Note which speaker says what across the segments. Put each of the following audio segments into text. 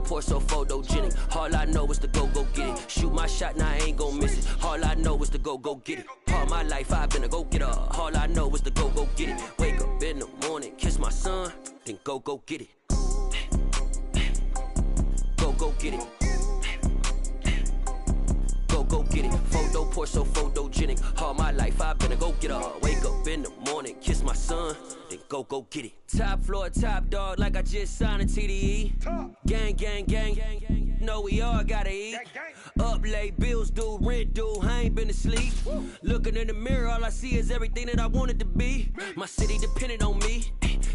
Speaker 1: pour so photogenic. All I know is to go get it. Shoot my shot, now I ain't gon' miss it. All I know is to go get it. All my life I've been a go-getter. All I know is to go get it. Wake up in the morning, kiss my son, then go get it. Go get it. Go get it. Photo pour so photogenic. All my life I've been a go-getter. Wake up in the morning, kiss my son, then go get it. Top floor, top dog, like I just signed a TDE. Gang, gang, gang, gang, gang. Know we all gotta eat. Up late, bills due, rent due, I ain't been asleep. Looking in the mirror, all I see is everything that I wanted to be. My city depended on me,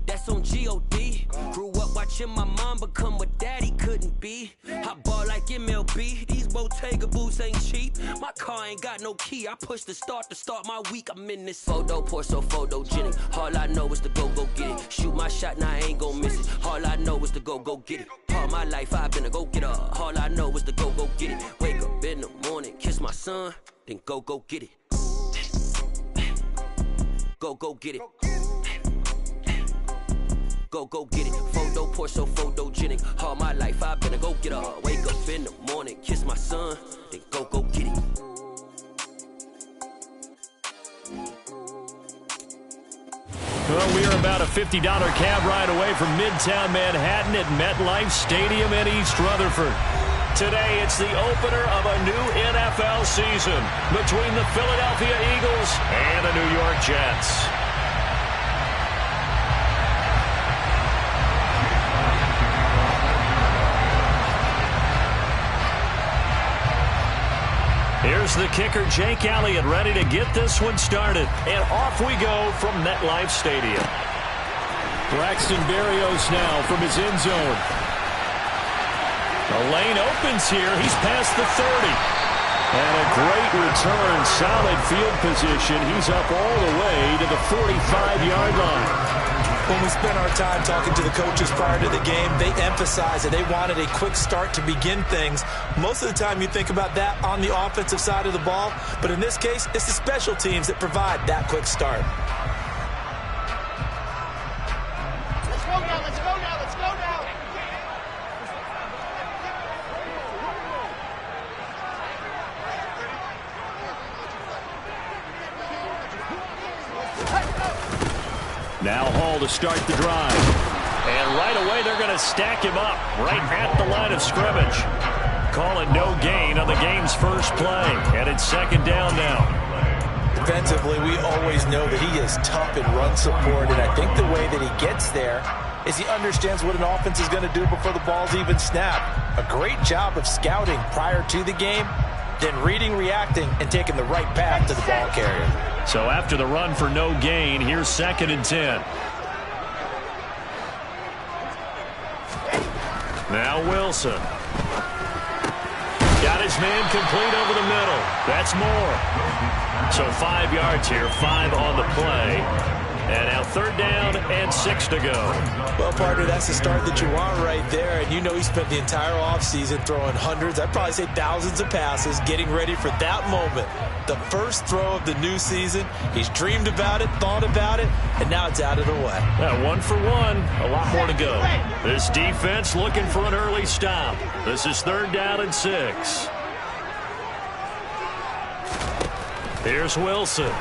Speaker 1: that's on G.O.D. Grew up watching my mom become what daddy couldn't be. I ball like MLB, these Bottega boots ain't cheap. My car ain't got no key, I push the start to start my week. I'm in this photo pour so photogenic. All I know is to go get it. Shoot my shot, now I ain't gon' miss it. All I know is to go get it. All my life I've been a go-getter. All I know is to go get it. Wake up in the morning, kiss my son, then go get it. Go get it. Go get it. Photo pour so photogenic. All my life I've been a go-getter. Wake up in the morning, kiss my son, then go get it.
Speaker 2: Well, we are about a $50 cab ride away from Midtown Manhattan at MetLife Stadium in East Rutherford. Today, it's the opener of a new NFL season between the Philadelphia Eagles and the New York Jets. Here's the kicker, Jake Elliott, ready to get this one started. And off we go from MetLife Stadium. Braxton Berrios now from his end zone. The lane opens here. He's past the 30. And a great return, solid field position. He's up all the way to the 45-yard line.
Speaker 3: When we spent our time talking to the coaches prior to the game, they emphasized that they wanted a quick start to begin things. Most of the time you think about that on the offensive side of the ball, but in this case, it's the special teams that provide that quick start.
Speaker 4: Let's go now, let's go now, let's go now.
Speaker 2: Now Hall to start the drive. And right away they're going to stack him up right at the line of scrimmage. Call it no gain on the game's first play. And it's second down now.
Speaker 3: Defensively, we always know that he is tough in run support, and I think the way that he gets there is he understands what an offense is going to do before the ball's even snapped. A great job of scouting prior to the game, then reading, reacting, and taking the right path to the ball carrier.
Speaker 2: So after the run for no gain, here's 2nd and 10. Now Wilson. Got his man complete over the middle. That's more. So 5 yards here, 5 on the play. And now 3rd down and 6 to go.
Speaker 3: Well, partner, that's the start that you want right there. And you know he spent the entire offseason throwing hundreds, I'd probably say thousands of passes, getting ready for that moment. The first throw of the new season. He's dreamed about it, thought about it, and now it's out of the way.
Speaker 2: Yeah, 1 for 1. A lot more to go. This defense looking for an early stop. This is 3rd down and 6. Here's Wilson.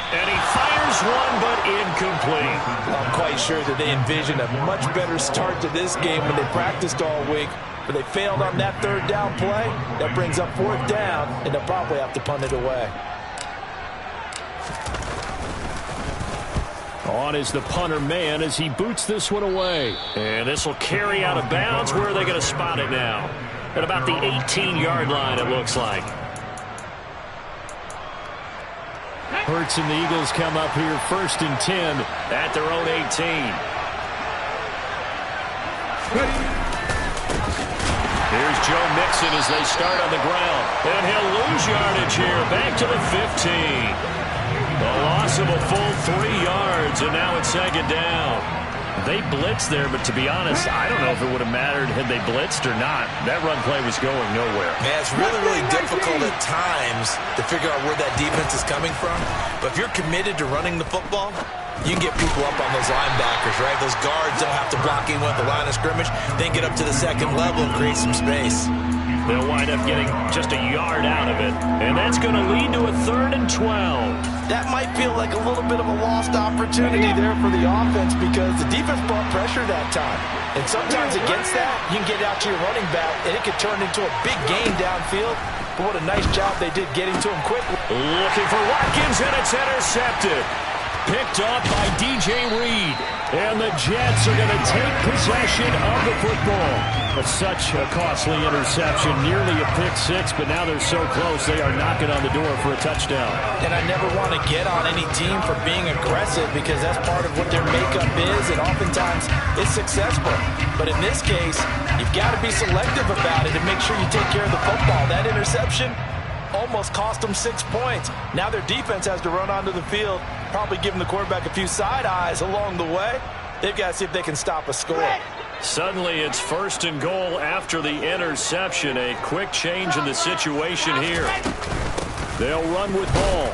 Speaker 2: And he fires one, but incomplete.
Speaker 3: I'm quite sure that they envisioned a much better start to this game when they practiced all week, but they failed on that 3rd down play. That brings up 4th down, and they'll probably have to punt it away.
Speaker 2: On is the punter man as he boots this one away. And this will carry out of bounds. Where are they going to spot it now? At about the 18-yard line, it looks like. Hurts and the Eagles come up here 1st and 10 at their own 18. Here's Joe Mixon as they start on the ground. And he'll lose yardage here. Back to the 15. A loss of a full 3 yards, and now it's 2nd down. They blitzed there, but to be honest, I don't know if it would have mattered had they blitzed or not. That run play was going nowhere.
Speaker 3: Man, it's really, really difficult at times to figure out where that defense is coming from. But if you're committed to running the football, You can get people up on those linebackers, right? Those guards don't have to block anyone at the line of scrimmage. Then get up to the second level and create some space.
Speaker 2: They'll wind up getting just a yard out of it, and that's going to lead to a 3rd and 12.
Speaker 3: That might feel like a little bit of a lost opportunity there for the offense because the defense brought pressure that time. And sometimes against that, you can get out to your running back, and it could turn into a big gain downfield. But what a nice job they did getting to him quickly.
Speaker 2: Looking for Watkins, and it's intercepted. Picked off by DJ Reed. And the Jets are going to take possession of the football. But such a costly interception, nearly a pick six, but now they're so close they are knocking on the door for a touchdown.
Speaker 3: And I never want to get on any team for being aggressive because that's part of what their makeup is, and oftentimes it's successful. But in this case, you've got to be selective about it and make sure you take care of the football. That interception almost cost them 6 points. Now their defense has to run onto the field, probably giving the quarterback a few side eyes along the way. They've got to see if they can stop a score.
Speaker 2: Suddenly it's 1st and goal after the interception. A quick change in the situation here. They'll run with ball.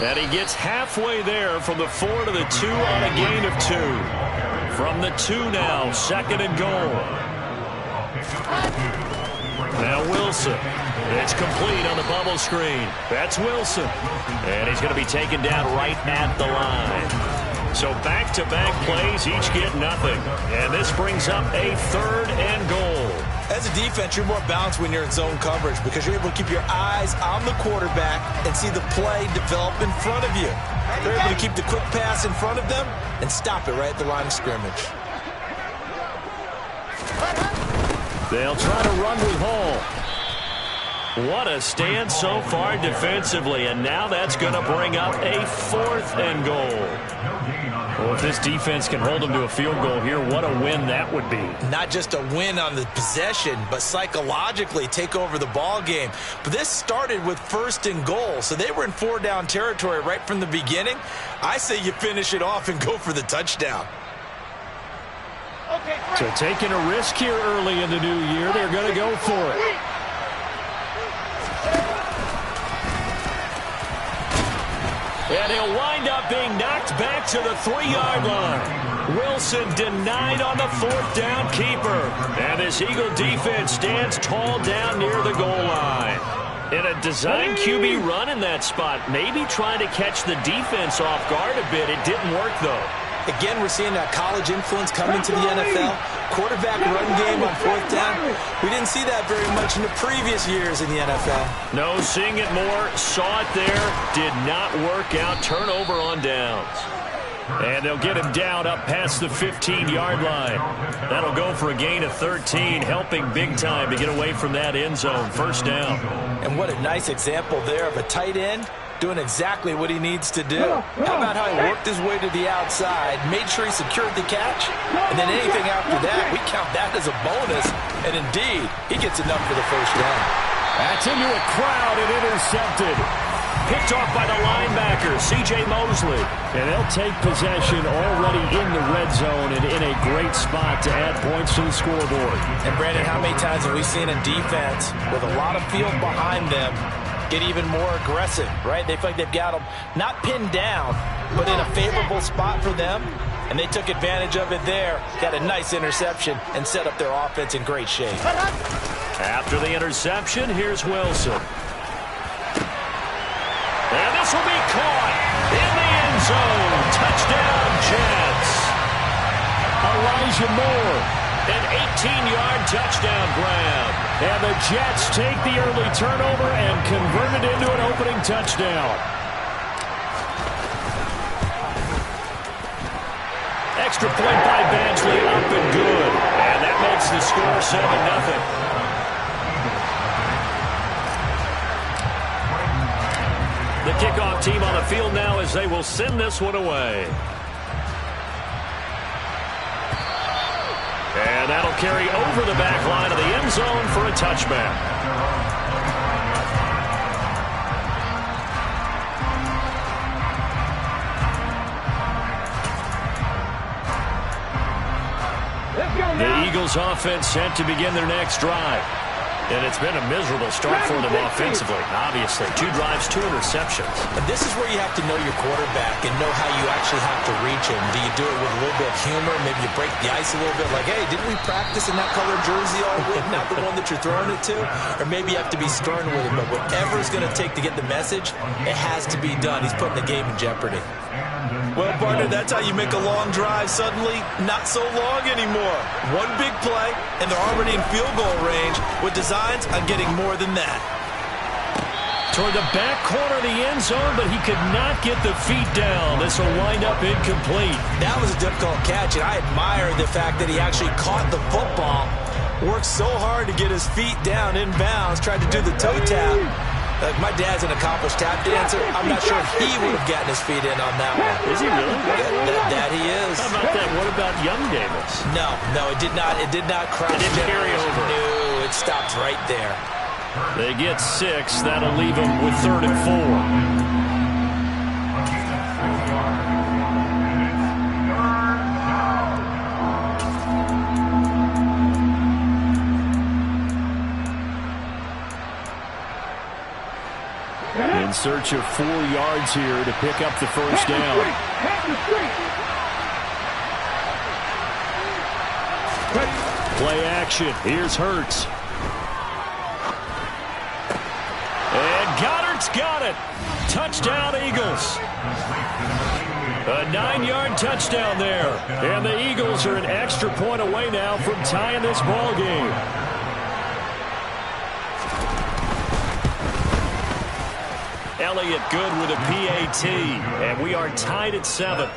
Speaker 2: And he gets halfway there from the 4 to the 2 on a gain of 2. From the 2 now, 2nd and goal. Now Wilson. It's complete on the bubble screen. That's Wilson. And he's going to be taken down right at the line. So back-to-back plays, each get nothing. And this brings up a 3rd and goal.
Speaker 3: As a defense, you're more balanced when you're in zone coverage because you're able to keep your eyes on the quarterback and see the play develop in front of you. They're able to keep the quick pass in front of them and stop it right at the line of scrimmage.
Speaker 2: They'll try to run with Hall. What a stand so far defensively, and now that's going to bring up a 4th and goal. Well, if this defense can hold them to a field goal here, what a win that would be.
Speaker 3: Not just a win on the possession, but psychologically take over the ball game. But this started with 1st and goal, so they were in 4-down territory right from the beginning. I say you finish it off and go for the touchdown.
Speaker 2: So taking a risk here early in the new year, they're going to go for it. And he'll wind up being knocked back to the 3-yard line. Wilson denied on the 4th down keeper. And this Eagle defense stands tall down near the goal line. In a design QB run in that spot, maybe trying to catch the defense off guard a bit. It didn't work, though.
Speaker 3: Again, we're seeing that college influence come into the NFL. Quarterback run game on 4th down. We didn't see that very much in the previous years in the NFL.
Speaker 2: No, seeing it more. Saw it there. Did not work out. Turnover on downs. And they'll get him down up past the 15-yard line. That'll go for a gain of 13, helping big time to get away from that end zone. 1st down.
Speaker 3: And what a nice example there of a tight end doing exactly what he needs to do. How about how he worked his way to the outside, made sure he secured the catch, and then anything after that, we count that as a bonus. And indeed, he gets enough for the 1st down.
Speaker 2: That's into a crowd and intercepted. Picked off by the linebacker, C.J. Mosley. And they'll take possession already in the red zone and in a great spot to add points to the scoreboard.
Speaker 3: And Brandon, how many times have we seen a defense with a lot of field behind them get even more aggressive, right? They feel like they've got them not pinned down, but in a favorable spot for them. And they took advantage of it there. Got a nice interception and set up their offense in great shape.
Speaker 2: After the interception, here's Wilson. And this will be caught in the end zone. Touchdown, Jets. Elijah Moore, an 18-yard touchdown grab. And the Jets take the early turnover and convert it into an opening touchdown. Extra point by Badgley, up and good. And that makes the score 7-0. The kickoff team on the field now as they will send this one away. And that'll carry over the back line of the end zone for a touchback. The Eagles offense set to begin their next drive. And it's been a miserable start for them offensively, obviously. 2 drives, 2 interceptions.
Speaker 3: And this is where you have to know your quarterback and know how you actually have to reach him. Do you do it with a little bit of humor? Maybe you break the ice a little bit like, hey, didn't we practice in that color jersey all week? Not the one that you're throwing it to? Or maybe you have to be stern with him. But whatever it's going to take to get the message, it has to be done. He's putting the game in jeopardy. Well, partner, that's how you make a long drive suddenly not so long anymore. One big play, and they're already in field goal range with designs on getting more than that.
Speaker 2: Toward the back corner of the end zone, but he could not get the feet down. This will wind up incomplete.
Speaker 3: That was a difficult catch, and I admire the fact that he actually caught the football, worked so hard to get his feet down in bounds, tried to do the toe tap. My dad's an accomplished tap dancer. I'm not sure if he would have gotten his feet in on that one.
Speaker 2: Is he really?
Speaker 3: That he is.
Speaker 2: How about that? What about Young Davis?
Speaker 3: No, it did not. It did not cross.
Speaker 2: It didn't carry over.
Speaker 3: No, it stops right there.
Speaker 2: They get 6. That'll leave them with 3rd and 4. In search of 4 yards here to pick up the first down. Play action. Here's Hurts. And Goddard's got it. Touchdown, Eagles. A 9-yard touchdown there. And the Eagles are an extra point away now from tying this ball game. Elliott good with a PAT, and we are tied at 7.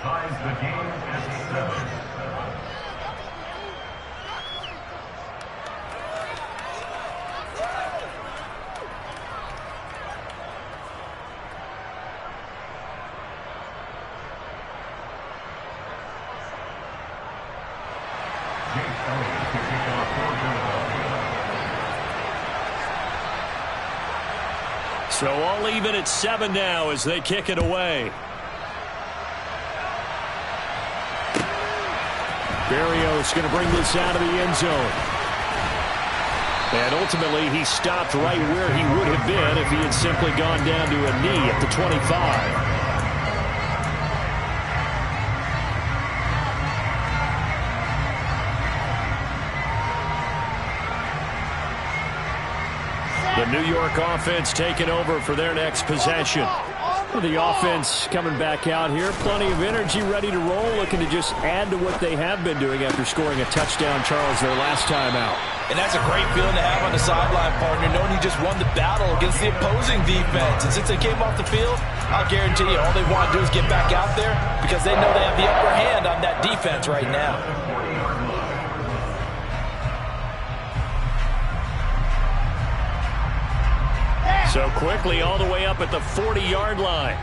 Speaker 2: So all even at 7 now as they kick it away. Berrios going to bring this out of the end zone. And ultimately he stopped right where he would have been if he had simply gone down to a knee at the 25. The New York offense taking over for their next possession. The offense coming back out here. Plenty of energy, ready to roll, looking to just add to what they have been doing after scoring a touchdown, Charles, their last time out.
Speaker 3: And that's a great feeling to have on the sideline, partner, knowing you just won the battle against the opposing defense. And since they came off the field, I'll guarantee you all they want to do is get back out there because they know they have the upper hand on that defense right now.
Speaker 2: So quickly all the way up at the 40-yard line.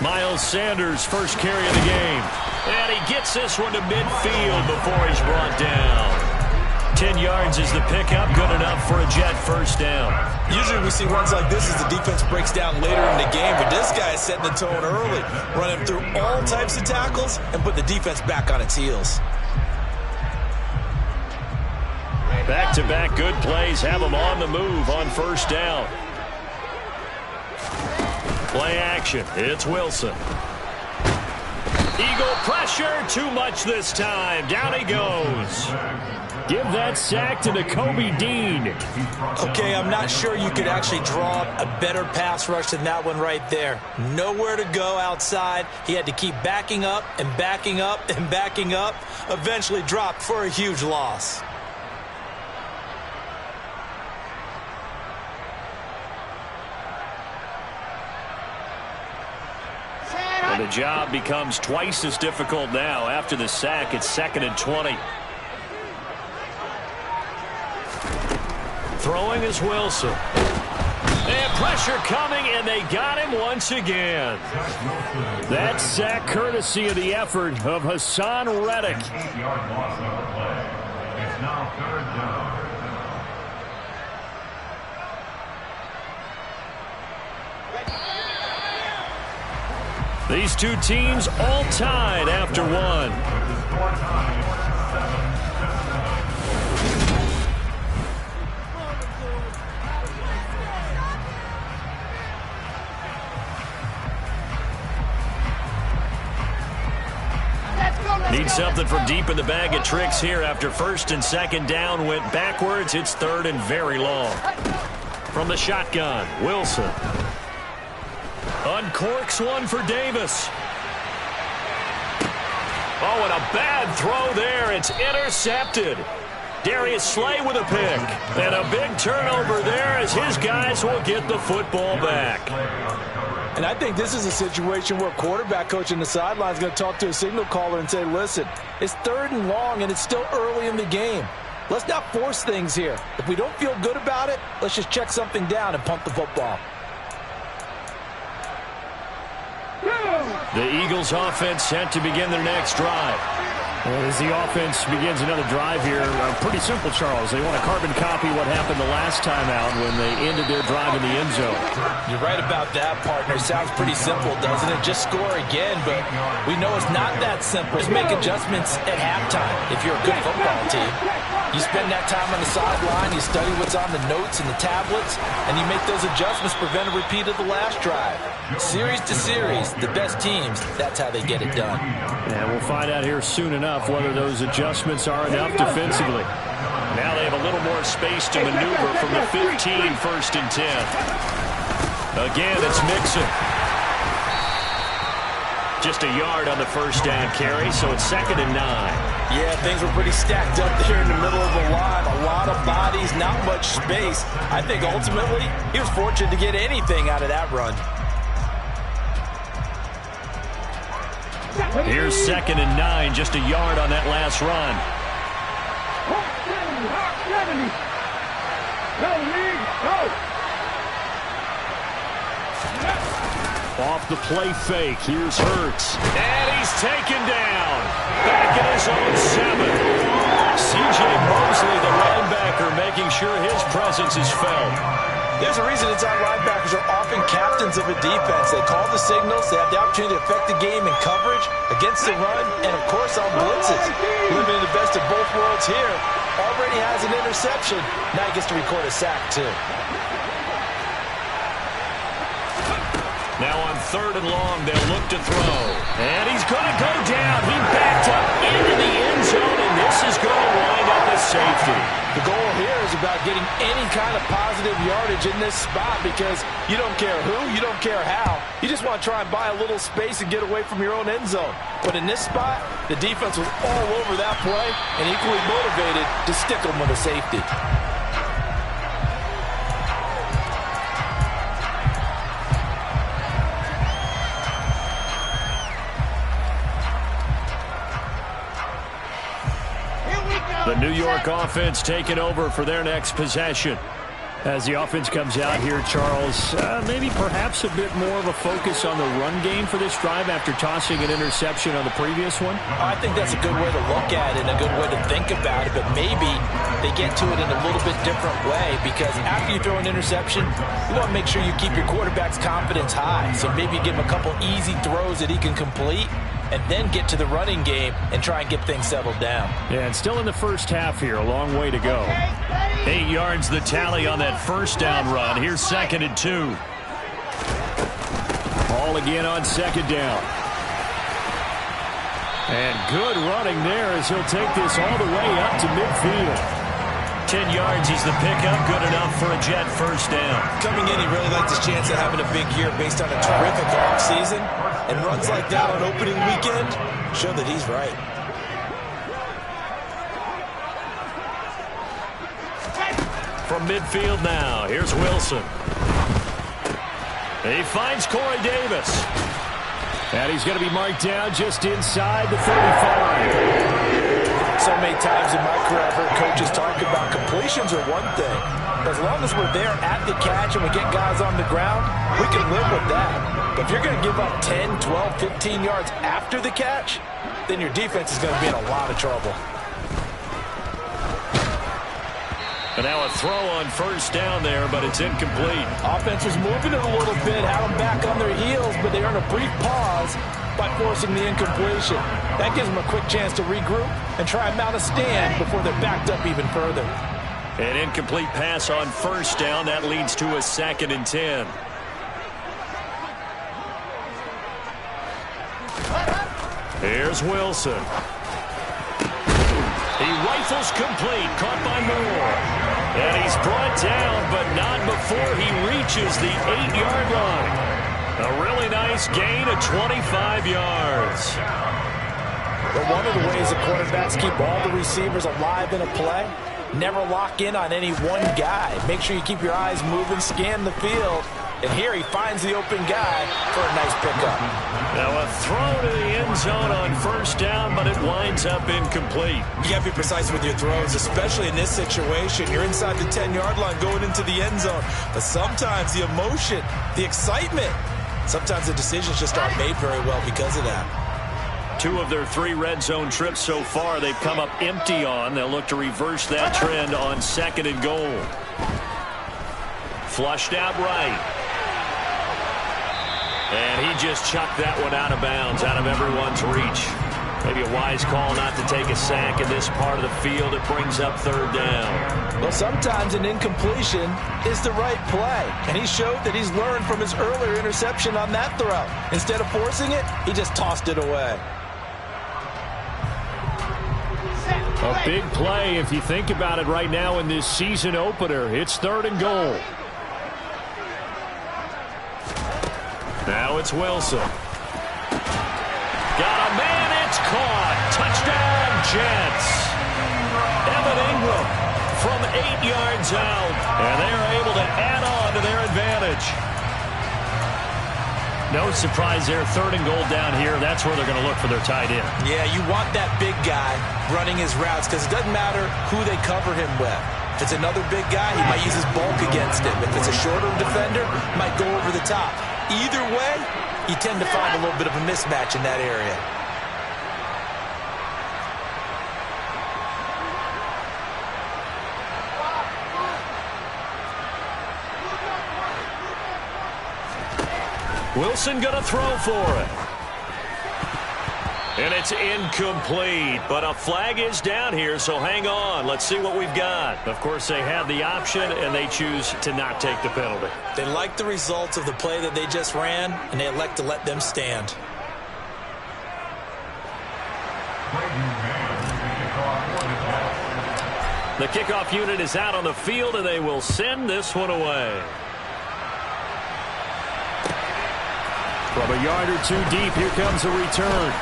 Speaker 2: Miles Sanders, first carry of the game. And he gets this one to midfield before he's brought down. 10 yards is the pickup, good enough for a Jet first down.
Speaker 3: Usually we see ones like this as the defense breaks down later in the game, but this guy is setting the tone early, running through all types of tackles and put the defense back on its heels.
Speaker 2: Back-to-back good plays have them on the move on first down. Play action. It's Wilson. Eagle pressure. Too much this time. Down he goes. Give that sack to Nakobe Dean.
Speaker 3: Okay, I'm not sure you could actually draw a better pass rush than that one right there. Nowhere to go outside. He had to keep backing up and backing up and backing up. Eventually dropped for a huge loss.
Speaker 2: And the job becomes twice as difficult now. After the sack, it's 2nd and 20. Throwing is Wilson. And pressure coming, and they got him once again. That sack courtesy of the effort of Hassan Reddick.
Speaker 5: It's now 3rd down.
Speaker 2: These two teams all tied after one. Need something from deep in the bag of tricks here after first and second down went backwards. It's third and very long. From the shotgun, Wilson. Uncorks one for Davis. Oh, and a bad throw there. It's intercepted. Darius Slay with a pick. And a big turnover there as his guys will get the football back.
Speaker 3: And I think this is a situation where quarterback coach in the sideline is going to talk to a signal caller and say, listen, it's third and long and it's still early in the game. Let's not force things here. If we don't feel good about it, let's just check something down and punt the football.
Speaker 2: The Eagles offense set to begin their next drive. Well, as the offense begins another drive here, pretty simple, Charles. They want to carbon copy what happened the last time out when they ended their drive in the end zone.
Speaker 3: You're right about that, partner. Sounds pretty simple, doesn't it? Just score again, but we know it's not that simple. Just make adjustments at halftime if you're a good football team. You spend that time on the sideline, you study what's on the notes and the tablets, and you make those adjustments, prevent a repeat of the last drive. Series to series, the best teams, that's how they get it done.
Speaker 2: And we'll find out here soon enough whether those adjustments are enough defensively. Now they have a little more space to maneuver from the 15, first and 10. Again, it's Mixon. Just a yard on the first down carry, so it's 2nd and 9.
Speaker 3: Yeah, things were pretty stacked up there in the middle of the line. A lot of bodies, not much space. I think ultimately he was fortunate to get anything out of that run.
Speaker 2: Here's 2nd and 9, just a yard on that last run. Off the play fake, here's Hurts. And he's taken down. Back at his own 7. C.J. Mosley, the linebacker, making sure his presence is felt.
Speaker 3: There's a reason inside linebackers are often captains of a defense. They call the signals. They have the opportunity to affect the game in coverage, against the run, and, of course, on blitzes. Living in the best of both worlds here. Already has an interception. Now he gets to record a sack, too.
Speaker 2: Now on 3rd and long, they'll look to throw. And he's going to go down. He backed up into the end zone, and this is going to wind up a safety.
Speaker 3: The goal here is about getting any kind of positive yardage in this spot because you don't care who, you don't care how. You just want to try and buy a little space and get away from your own end zone. But in this spot, the defense was all over that play and equally motivated to stick them with a safety.
Speaker 2: The New York offense taking over for their next possession. As the offense comes out here, Charles, maybe perhaps a bit more of a focus on the run game for this drive after tossing an interception on the previous one?
Speaker 3: I think that's a good way to look at it and a good way to think about it, but maybe they get to it in a little bit different way because after you throw an interception, you want to make sure you keep your quarterback's confidence high. So maybe give him a couple easy throws that he can complete and then get to the running game and try and get things settled down.
Speaker 2: Yeah, and still in the first half here, a long way to go. 8 yards the tally on that first down run. Here's 2nd and 2. Ball again on 2nd down. And good running there as he'll take this all the way up to midfield. 10 yards is the pickup, good enough for a Jet first down.
Speaker 3: Coming in, he really likes his chance of having a big year based on a terrific offseason. And runs like that on opening weekend show that he's right.
Speaker 2: From midfield now, here's Wilson. He finds Corey Davis. And he's going to be marked down just inside the 35.
Speaker 3: So many times in my career, I've heard coaches talk about completions are one thing. But as long as we're there at the catch and we get guys on the ground, we can live with that. But if you're going to give up 10, 12, 15 yards after the catch, then your defense is going to be in a lot of trouble.
Speaker 2: And now a throw on first down there, but it's incomplete.
Speaker 3: Offense was moving it a little bit, had them back on their heels, but they earned a brief pause by forcing the incompletion. That gives them a quick chance to regroup and try and mount a stand before they're backed up even further.
Speaker 2: An incomplete pass on first down. That leads to a 2nd and 10. Here's Wilson. He rifles complete, caught by Moore. And he's brought down, but not before he reaches the 8-yard line. A really nice gain of 25 yards.
Speaker 3: But one of the ways the quarterbacks keep all the receivers alive in a play, never lock in on any one guy. Make sure you keep your eyes moving, scan the field. And here he finds the open guy for a nice pickup.
Speaker 2: Now a throw to the end zone on first down, but it winds up incomplete.
Speaker 3: You got to be precise with your throws, especially in this situation. You're inside the 10-yard line going into the end zone. But sometimes the emotion, the excitement, sometimes the decisions just aren't made very well because of that.
Speaker 2: 2 of their 3 red zone trips so far they've come up empty on. They'll look to reverse that trend on 2nd and goal. Flushed out right. And he just chucked that one out of bounds, out of everyone's reach. Maybe a wise call not to take a sack in this part of the field. It brings up 3rd down.
Speaker 3: Well, sometimes an incompletion is the right play. And he showed that he's learned from his earlier interception on that throw. Instead of forcing it, he just tossed it away.
Speaker 2: A big play if you think about it right now in this season opener. It's 3rd and goal. Now it's Wilson. Got a man, it's caught. Touchdown, Jets. Evan Ingram from 8 yards out. And they're able to add on to their advantage. No surprise there, 3rd and goal down here. That's where they're going to look for their tight end.
Speaker 3: Yeah, you want that big guy running his routes because it doesn't matter who they cover him with. If it's another big guy, he might use his bulk against him. If it's a shorter defender, might go over the top. Either way, you tend to find a little bit of a mismatch in that area.
Speaker 2: Wilson going to throw for it. And it's incomplete, but a flag is down here, so hang on. Let's see what we've got. Of course, they have the option, and they choose to not take the penalty.
Speaker 3: They like the results of the play that they just ran, and they elect to let them stand.
Speaker 2: The kickoff unit is out on the field, and they will send this one away. From a yard or 2 deep, here comes a return.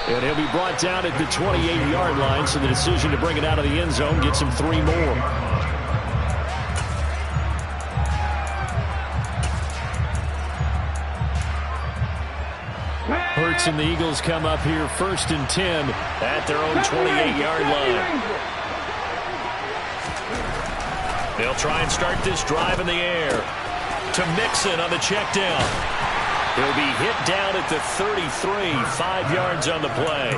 Speaker 2: And he'll be brought down at the 28-yard line, so the decision to bring it out of the end zone gets him 3 more. Hurts and the Eagles come up here 1st and 10 at their own 28-yard line. They'll try and start this drive in the air. To Mixon on the check down. He'll be hit down at the 33, 5 yards on the play.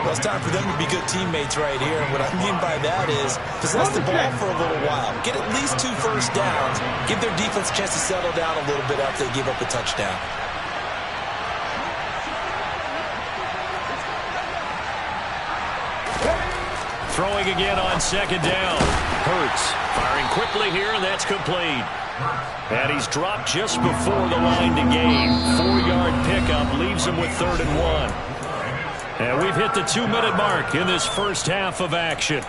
Speaker 3: Well, it's time for them to be good teammates right here. And what I mean by that is possess the ball for a little while. Get at least 2 first downs. Give their defense a chance to settle down a little bit after they give up a touchdown.
Speaker 2: Throwing again on 2nd down. Hurts firing quickly here, and that's complete. And he's dropped just before the line to gain. 4-yard pickup leaves him with 3rd and 1. And we've hit the 2-minute mark in this first half of action.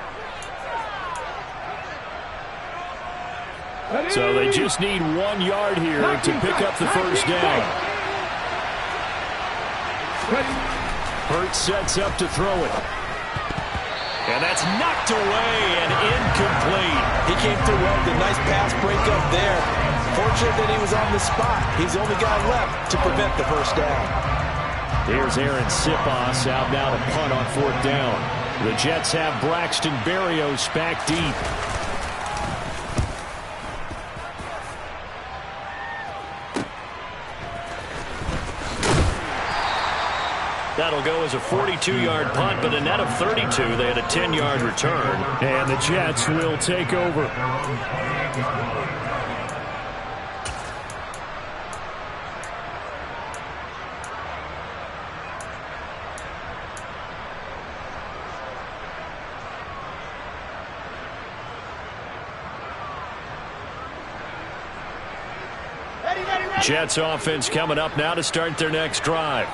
Speaker 2: So they just need 1 yard here to pick up the first down. Hurts sets up to throw it. And that's knocked away and incomplete.
Speaker 3: He came through well with a nice pass breakup there. Fortunate that he was on the spot. He's the only guy left to prevent the first down.
Speaker 2: Here's Aaron Siposs out now to punt on 4th down. The Jets have Braxton Berrios back deep. That'll go as a 42-yard punt, but a net of 32. They had a 10-yard return, and the Jets will take over. Jets offense coming up now to start their next drive.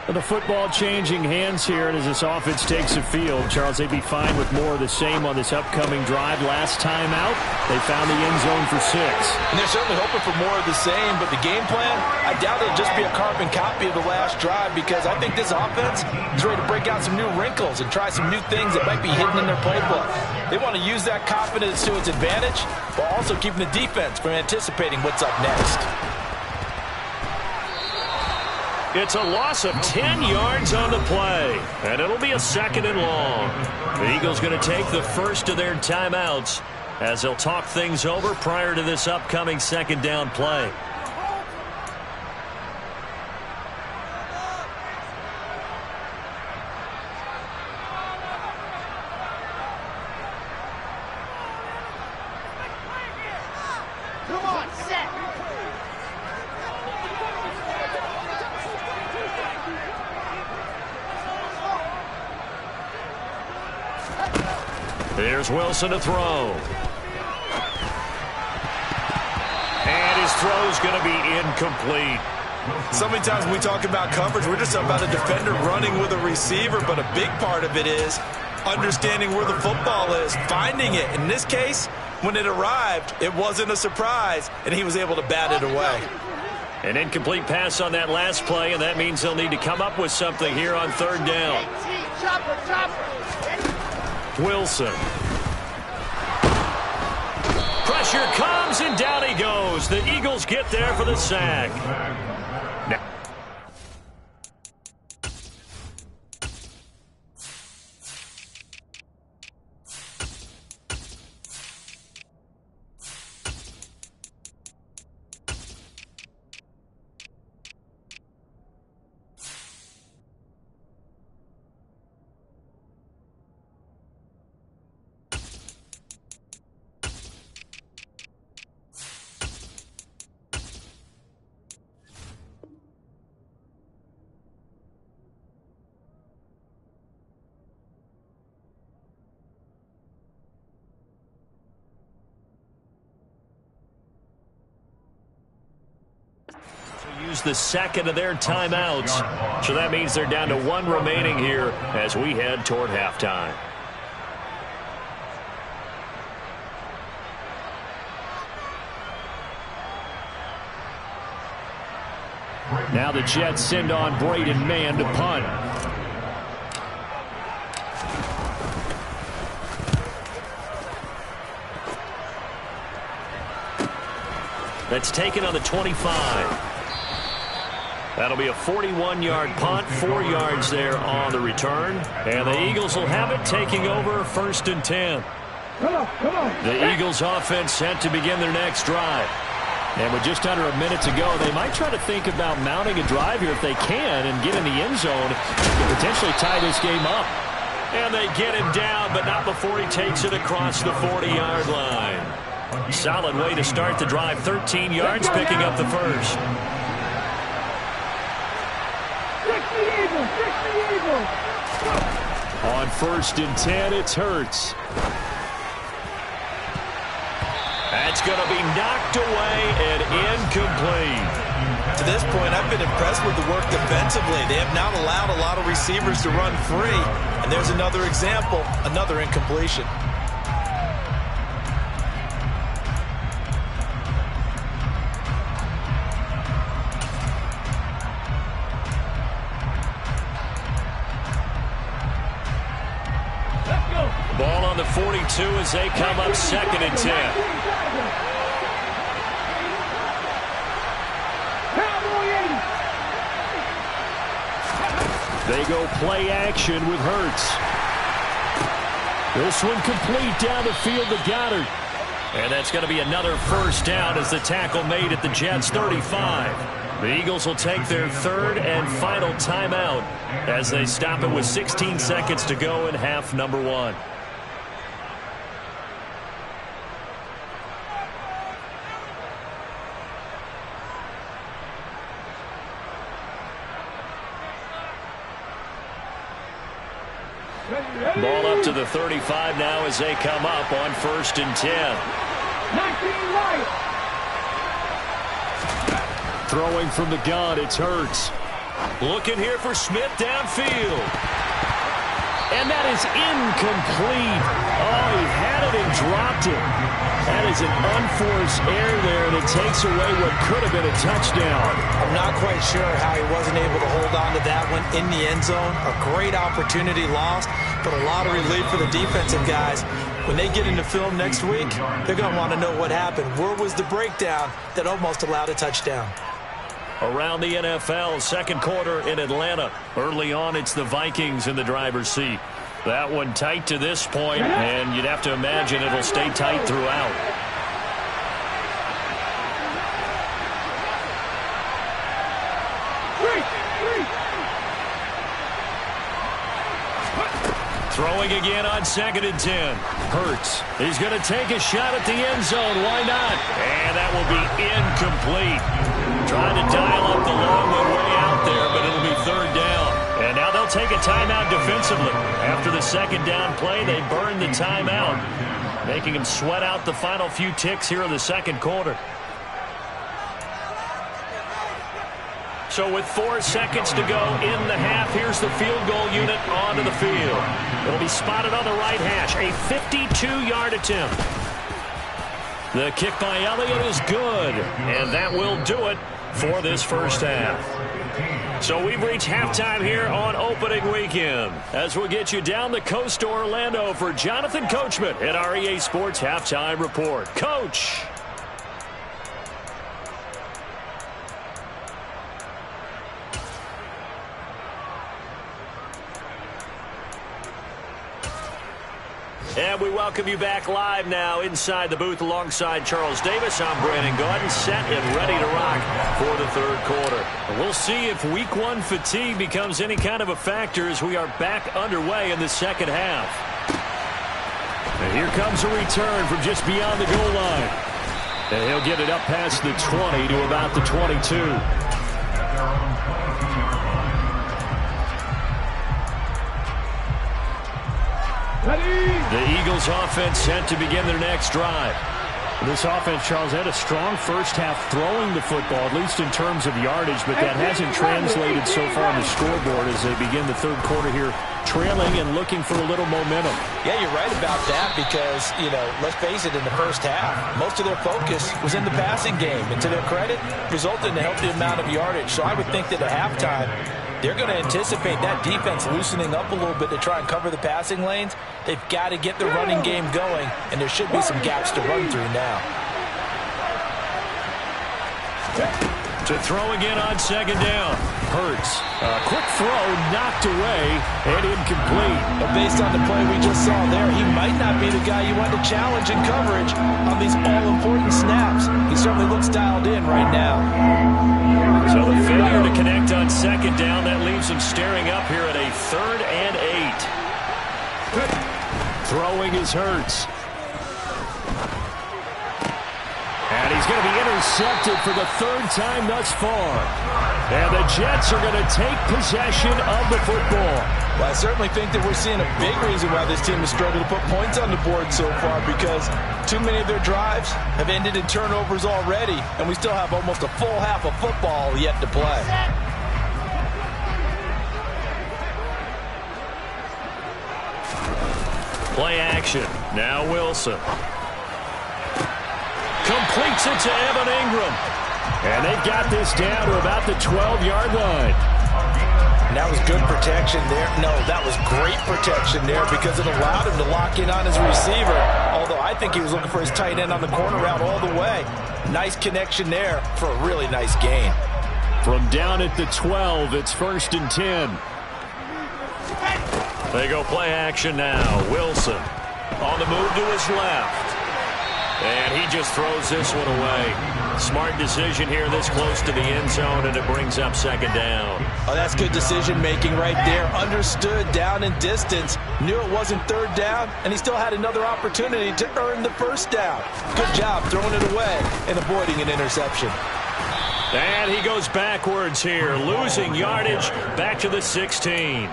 Speaker 2: The football changing hands here, and as this offense takes the field, Charles, they'd be fine with more of the same on this upcoming drive. Last time out, they found the end zone for 6.
Speaker 3: And they're certainly hoping for more of the same, but the game plan, I doubt it'll just be a carbon copy of the last drive, because I think this offense is ready to break out some new wrinkles and try some new things that might be hidden in their playbook. They want to use that confidence to its advantage, while also keeping the defense from anticipating what's up next.
Speaker 2: It's a loss of 10 yards on the play, and it'll be a 2nd and long. The Eagles going to take the first of their timeouts as they'll talk things over prior to this upcoming 2nd down play.
Speaker 4: Come on, set.
Speaker 2: Here's Wilson to throw. And his throw's going to be incomplete.
Speaker 3: So many times when we talk about coverage, we're just about a defender running with a receiver, but a big part of it is understanding where the football is, finding it. In this case, when it arrived, it wasn't a surprise, and he was able to bat it away.
Speaker 2: An incomplete pass on that last play, and that means they'll need to come up with something here on 3rd down. Wilson. Pressure comes, and down he goes. The Eagles get there for the sack. Now, use the 2nd of their timeouts. So that means they're down to 1 remaining here as we head toward halftime. Now the Jets send on Braden Mann to punt. That's taken on the 25. That'll be a 41-yard punt, 4 yards there on the return. And the Eagles will have it, taking over 1st and 10. The Eagles offense set to begin their next drive. And with just under a minute to go, they might try to think about mounting a drive here if they can and get in the end zone to potentially tie this game up. And they get him down, but not before he takes it across the 40-yard line. Solid way to start the drive, 13 yards, picking up the first. On 1st and 10, it's Hurts. That's going to be knocked away and incomplete.
Speaker 3: To this point, I've been impressed with the work defensively. They have not allowed a lot of receivers to run free. And there's another example, another incompletion.
Speaker 2: Ball on the 42 as they come up 2nd and 10. They go play action with Hurts. This one complete down the field to Goddard. And that's going to be another 1st down as the tackle made at the Jets' 35. The Eagles will take their 3rd and final timeout as they stop it with 16 seconds to go in half number 1. Ball up to the 35 now as they come up on 1st and 10. Throwing from the gun, it's Hurts. Looking here for Smith downfield. And that is incomplete. Oh, he had it and dropped it. That is an unforced error there, and it takes away what could have been a touchdown.
Speaker 3: I'm not quite sure how he wasn't able to hold on to that one in the end zone. A great opportunity lost, but a lot of relief for the defensive guys. When they get into film next week, they're going to want to know what happened. Where was the breakdown that almost allowed a touchdown?
Speaker 2: Around the NFL, second quarter in Atlanta. Early on, it's the Vikings in the driver's seat. That one tight to this point, and you'd have to imagine it'll stay tight throughout. Throwing again on 2nd and 10. Hurts. He's going to take a shot at the end zone. Why not? And that will be incomplete. Trying to dial up the long one way out there, but it'll be 3rd down. And now they'll take a timeout defensively. After the 2nd down play, they burn the timeout, making them sweat out the final few ticks here in the 2nd quarter. So with 4 seconds to go in the half, here's the field goal unit onto the field. It'll be spotted on the right hash, a 52-yard attempt. The kick by Elliott is good, and that will do it for this first half. So we've reached halftime here on opening weekend, as we'll get you down the coast to Orlando for Jonathan Coachman at our EA Sports Halftime Report. Coach! And we welcome you back live now inside the booth alongside Charles Davis. I'm Brandon Gaudin, set and ready to rock for the 3rd quarter. We'll see if week 1 fatigue becomes any kind of a factor as we are back underway in the 2nd half. And here comes a return from just beyond the goal line. And he'll get it up past the 20 to about the 22. The Eagles offense set to begin their next drive.
Speaker 5: This offense, Charles, had a strong first half throwing the football, at least in terms of yardage, but that hasn't translated so far on the scoreboard as they begin the 3rd quarter here, trailing and looking for a little momentum.
Speaker 3: Yeah, you're right about that because, let's face it, in the first half, most of their focus was in the passing game. And to their credit, resulted in a healthy amount of yardage. So I would think that at halftime, they're going to anticipate that defense loosening up a little bit to try and cover the passing lanes. They've got to get the running game going, and there should be some gaps to run through now.
Speaker 2: To throw again on 2nd down. Hurts. A quick throw knocked away and incomplete.
Speaker 3: But based on the play we just saw there, he might not be the guy you want to challenge in coverage on these all-important snaps. He certainly looks dialed in right now.
Speaker 2: So the failure to connect on 2nd down, that leaves him staring up here at a 3rd and 8. Throwing is Hurts. And he's going to be intercepted for the 3rd time thus far. And the Jets are going to take possession of the football.
Speaker 3: Well, I certainly think that we're seeing a big reason why this team has struggled to put points on the board so far, because too many of their drives have ended in turnovers already, and we still have almost a full half of football yet to play.
Speaker 2: Play action. Now Wilson. Completes it to Evan Ingram. And they've got this down to about the 12-yard line.
Speaker 3: And that was good protection there. No, that was great protection there because it allowed him to lock in on his receiver. Although I think he was looking for his tight end on the corner route all the way. Nice connection there for a really nice gain.
Speaker 2: From down at the 12, it's 1st and 10. They go play action now. Wilson on the move to his left. And he just throws this one away. Smart decision here this close to the end zone, and it brings up 2nd down.
Speaker 3: Oh, that's good decision-making right there. Understood down and distance. Knew it wasn't 3rd down, and he still had another opportunity to earn the 1st down. Good job throwing it away and avoiding an interception.
Speaker 2: And he goes backwards here, losing yardage back to the 16.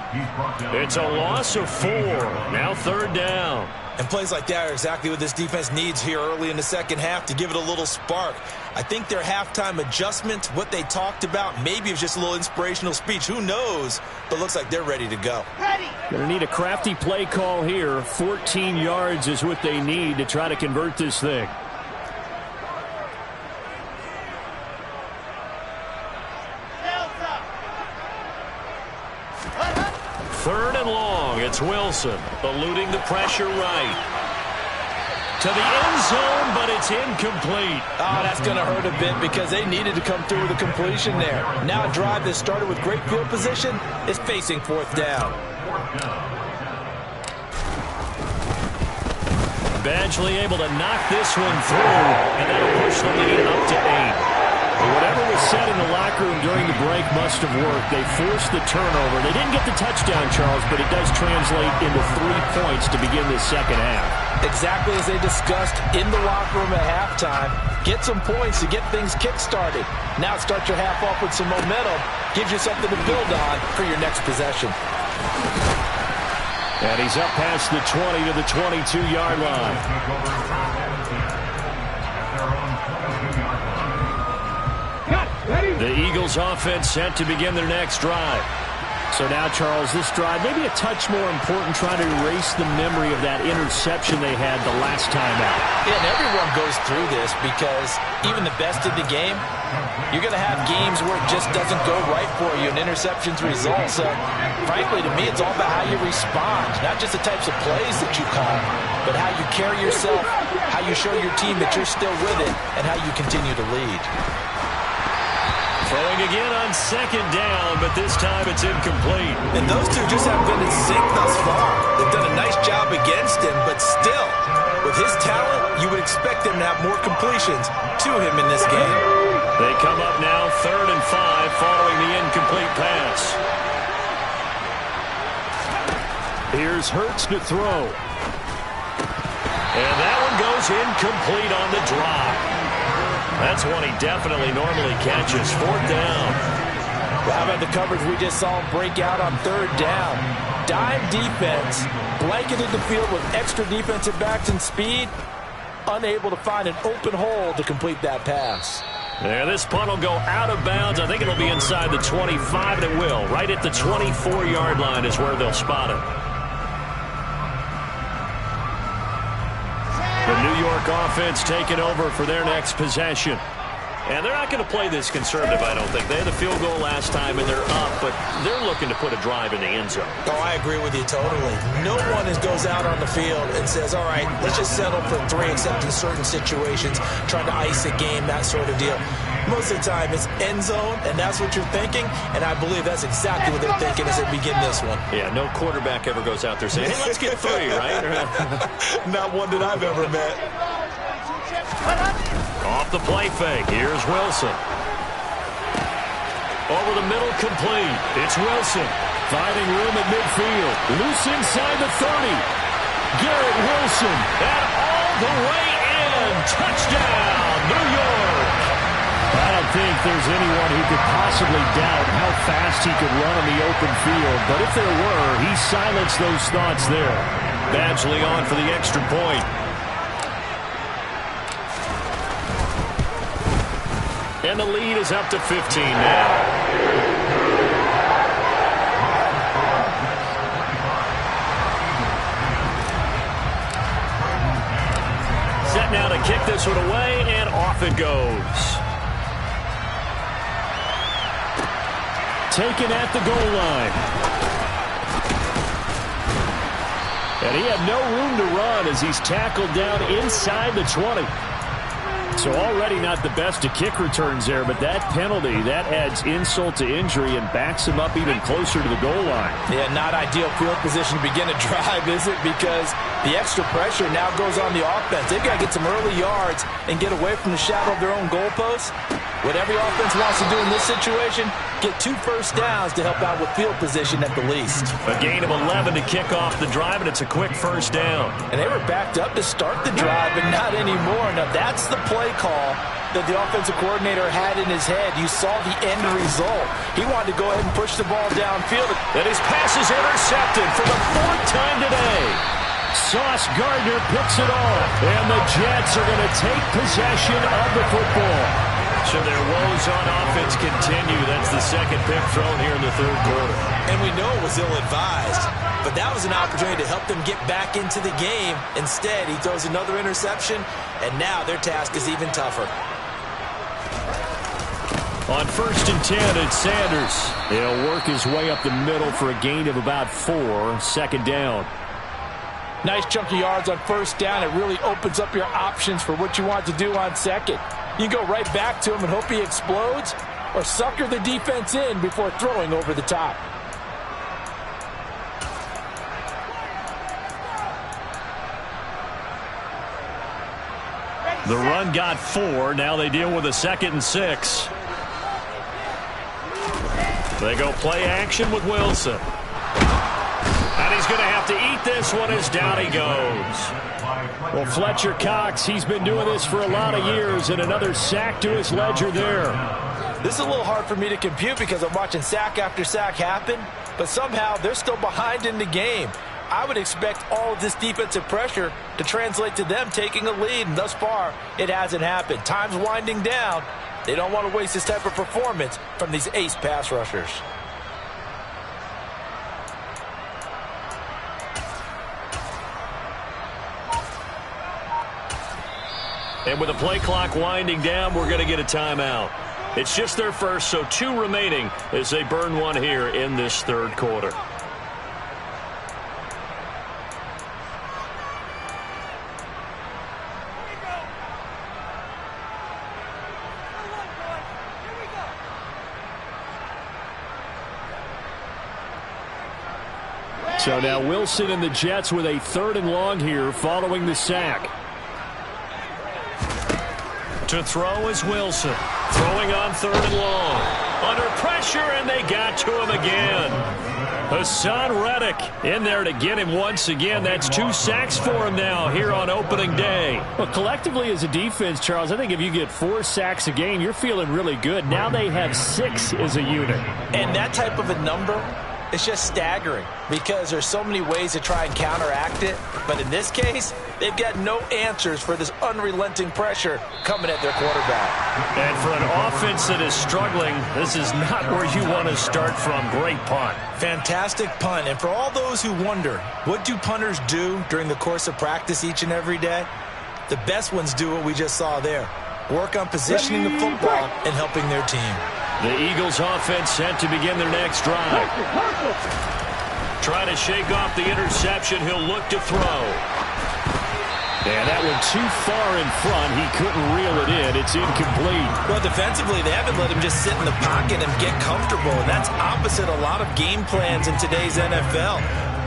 Speaker 2: It's a loss of 4. Now 3rd down.
Speaker 3: And plays like that are exactly what this defense needs here early in the second half to give it a little spark. I think their halftime adjustment, what they talked about, maybe it was just a little inspirational speech. Who knows? But looks like they're ready to go.
Speaker 5: Going to need a crafty play call here. 14 yards is what they need to try to convert this thing.
Speaker 2: Third and long. It's Wilson eluding the pressure right. To the end zone, but it's incomplete.
Speaker 3: Oh, that's going to hurt a bit because they needed to come through with a completion there. Now a drive that started with great field position is facing 4th down.
Speaker 2: Badgley able to knock this one through, and that'll push the lead up to 8.
Speaker 5: Whatever was said in the locker room during the break must have worked. They forced the turnover. They didn't get the touchdown, Charles, but it does translate into 3 points to begin this second half.
Speaker 3: Exactly as they discussed in the locker room at halftime. Get some points to get things kick-started. Now start your half off with some momentum. Gives you something to build on for your next possession.
Speaker 5: And he's up past the 20 to the 22-yard line.
Speaker 2: The Eagles offense set to begin their next drive.
Speaker 5: So now, Charles, this drive maybe a touch more important, trying to erase the memory of that interception they had the last time out.
Speaker 3: Yeah, and everyone goes through this because even the best in the game, you're going to have games where it just doesn't go right for you and interceptions result. So, frankly, to me, it's all about how you respond, not just the types of plays that you call, but how you carry yourself, how you show your team that you're still with it, and how you continue to lead.
Speaker 2: Throwing again on 2nd down, but this time it's incomplete.
Speaker 3: And those two just haven't been in sync thus far. They've done a nice job against him, but still, with his talent, you would expect him to have more completions to him in this game.
Speaker 2: They come up now 3rd and 5 following the incomplete pass.
Speaker 5: Here's Hurts to throw.
Speaker 2: And that one goes incomplete on the drop. That's one he definitely normally catches. 4th down.
Speaker 3: Well, how about the coverage we just saw break out on 3rd down? Dime defense, blanketed the field with extra defensive backs and speed, unable to find an open hole to complete that pass.
Speaker 2: There, this punt will go out of bounds. I think it'll be inside the 25, and it will. Right at the 24-yard line is where they'll spot it. The New York offense taking over for their next possession. And they're not going to play this conservative, I don't think. They had the field goal last time, and they're up, but they're looking to put a drive in the end zone.
Speaker 3: Oh, I agree with you totally. No one goes out on the field and says, all right, let's just settle for 3, except in certain situations, trying to ice a game, that sort of deal. Most of the time, it's end zone, and that's what you're thinking, and I believe that's exactly what they're thinking as they begin this one.
Speaker 2: Yeah, no quarterback ever goes out there saying, hey, let's get 3, right?
Speaker 3: Not one that I've ever met.
Speaker 2: Off the play fake. Here's Wilson. Over the middle, complete. It's Wilson.
Speaker 5: Finding room at midfield. Loose inside the 30. Garrett Wilson.
Speaker 2: And all the way in. Touchdown, New York.
Speaker 5: I don't think there's anyone who could possibly doubt how fast he could run on the open field. But if there were, he silenced those thoughts there.
Speaker 2: Badgley on for the extra point. And the lead is up to 15 now. Set now to kick this one away, and off it goes.
Speaker 5: Taken at the goal line. And he had no room to run as he's tackled down inside the 20. So already not the best of kick returns there, but that penalty, that adds insult to injury and backs him up even closer to the goal line.
Speaker 3: Yeah, not ideal field position to begin a drive, is it? Because the extra pressure now goes on the offense. They've got to get some early yards and get away from the shadow of their own goalposts. What every offense wants to do in this situation, get 2 first downs to help out with field position at the least.
Speaker 2: A gain of 11 to kick off the drive, and it's a quick first down.
Speaker 3: And they were backed up to start the drive, but not anymore. Now, that's the play call that the offensive coordinator had in his head. You saw the end result. He wanted to go ahead and push the ball downfield.
Speaker 2: And his pass is intercepted for the 4th time today.
Speaker 5: Sauce Gardner picks it off, and the Jets are going to take possession of the football.
Speaker 2: So their woes on offense continue. That's the 2nd pick thrown here in the 3rd quarter.
Speaker 3: And we know it was ill-advised, but that was an opportunity to help them get back into the game. Instead, he throws another interception, and now their task is even tougher.
Speaker 5: On 1st and 10, it's Sanders. He'll work his way up the middle for a gain of about 4, 2nd down.
Speaker 3: Nice chunk of yards on 1st down. It really opens up your options for what you want to do on 2nd. You go right back to him and hope he explodes, or sucker the defense in before throwing over the top.
Speaker 5: The run got 4. Now they deal with a 2nd and 6.
Speaker 2: They go play action with Wilson. And he's going to have to eat this one as down he goes.
Speaker 5: Well, Fletcher Cox, he's been doing this for a lot of years, and another sack to his ledger there.
Speaker 3: This is a little hard for me to compute because I'm watching sack after sack happen, but somehow they're still behind in the game. I would expect all of this defensive pressure to translate to them taking a lead, and thus far, it hasn't happened. Time's winding down. They don't want to waste this type of performance from these ace pass rushers.
Speaker 2: And with the play clock winding down, we're going to get a timeout. It's just their first, so 2 remaining as they burn one here in this 3rd quarter.
Speaker 5: So now Wilson and the Jets with a 3rd and long here following the sack.
Speaker 2: To throw is Wilson. Throwing on 3rd and long. Under pressure, and they got to him again. Hassan Reddick in there to get him once again. That's 2 sacks for him now here on opening day.
Speaker 5: Well, collectively as a defense, Charles, I think if you get 4 sacks a game, you're feeling really good. Now they have 6 as a unit.
Speaker 3: And that type of a number, it's just staggering because there's so many ways to try and counteract it. But in this case, they've got no answers for this unrelenting pressure coming at their quarterback.
Speaker 2: And for an offense that is struggling, this is not where you want to start from. Great punt.
Speaker 3: Fantastic punt. And for all those who wonder, what do punters do during the course of practice each and every day? The best ones do what we just saw there. Work on positioning the football and helping their team.
Speaker 2: The Eagles offense set to begin their next drive. Trying to shake off the interception. He'll look to throw.
Speaker 5: And that one too far in front. He couldn't reel it in. It's incomplete.
Speaker 3: Well, defensively, they haven't let him just sit in the pocket and get comfortable. And that's opposite a lot of game plans in today's NFL.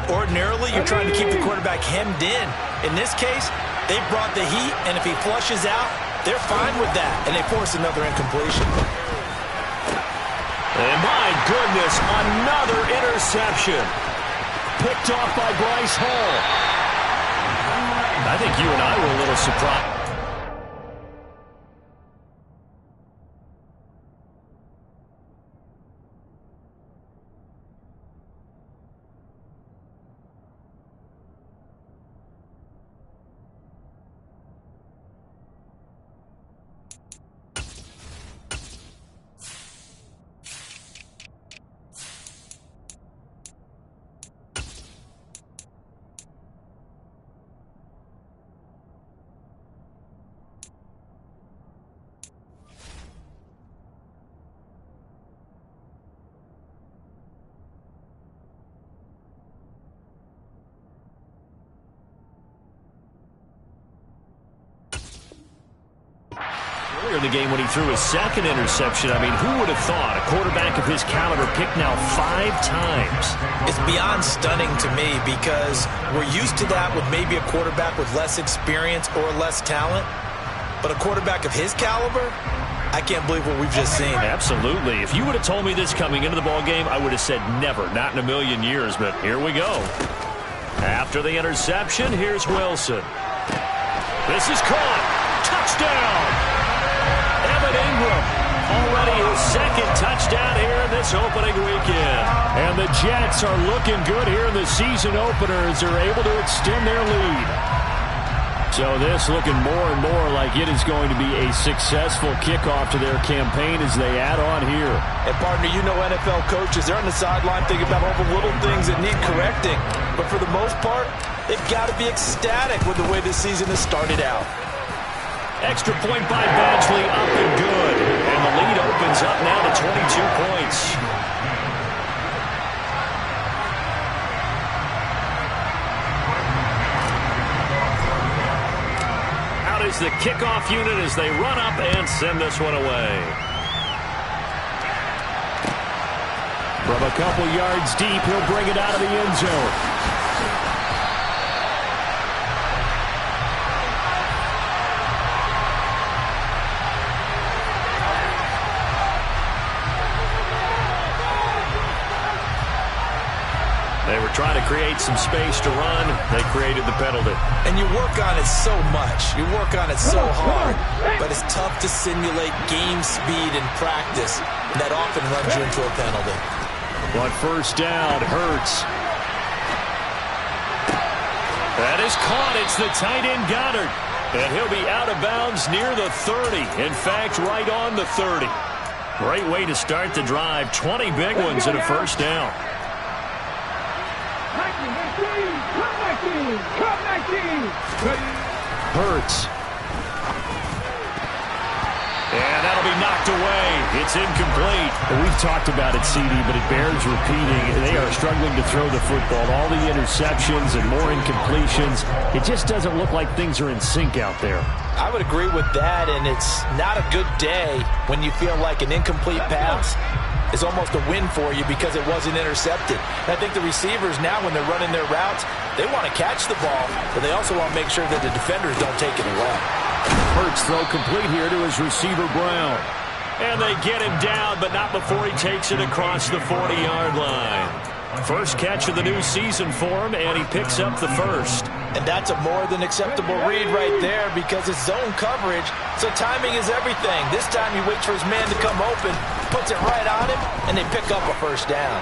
Speaker 3: Ordinarily, you're trying to keep the quarterback hemmed in. In this case, they brought the heat, and if he flushes out, they're fine with that. And they force another incompletion.
Speaker 2: And my goodness, another interception.
Speaker 5: Picked off by Bryce Hall.
Speaker 2: I think you and I were a little surprised.
Speaker 5: In the game when he threw his 2nd interception, I mean, who would have thought a quarterback of his caliber picked now 5 times?
Speaker 3: It's beyond stunning to me because we're used to that with maybe a quarterback with less experience or less talent. But a quarterback of his caliber, I can't believe what we've just seen.
Speaker 5: Absolutely. If you would have told me this coming into the ballgame, I would have said never, not in a million years. But here we go.
Speaker 2: After the interception, here's Wilson. This is caught. Touchdown! Evan Ingram, already his second touchdown here in this opening weekend.
Speaker 5: And the Jets are looking good here in the season opener as they're able to extend their lead. So this looking more and more like it is going to be a successful kickoff to their campaign as they add on here.
Speaker 3: And partner, you know NFL coaches, they're on the sideline thinking about all the little things that need correcting. But for the most part, they've got to be ecstatic with the way this season has started out.
Speaker 2: Extra point by Badgley, up and good. And the lead opens up now to 22 points. Out is the kickoff unit as they run up and send this one away.
Speaker 5: From a couple yards deep, he'll bring it out of the end zone.
Speaker 2: They were trying to create some space to run. They created the penalty.
Speaker 3: And you work on it so much. You work on it so hard. But it's tough to simulate game speed in practice. And that often runs you into a penalty.
Speaker 5: On first down, Hurts.
Speaker 2: That is caught. It's the tight end Goddard. And he'll be out of bounds near the 30. In fact, right on the 30. Great way to start the drive. 20 big ones and a first down.
Speaker 5: Hurts.
Speaker 2: And that'll be knocked away. It's incomplete.
Speaker 5: We've talked about it, CD, but it bears repeating. They are struggling to throw the football. All the interceptions and more incompletions. It just doesn't look like things are in sync out there.
Speaker 3: I would agree with that, and it's not a good day when you feel like an incomplete pass is almost a win for you because it wasn't intercepted. And I think the receivers now, when they're running their routes, they want to catch the ball, but they also want to make sure that the defenders don't take it away.
Speaker 5: Hurts throw complete here to his receiver, Brown.
Speaker 2: And they get him down, but not before he takes it across the 40-yard line. First catch of the new season for him, and he picks up the first.
Speaker 3: And that's a more than acceptable read right there because it's zone coverage, so timing is everything. This time he waits for his man to come open, puts it right on him, and they pick up a first down.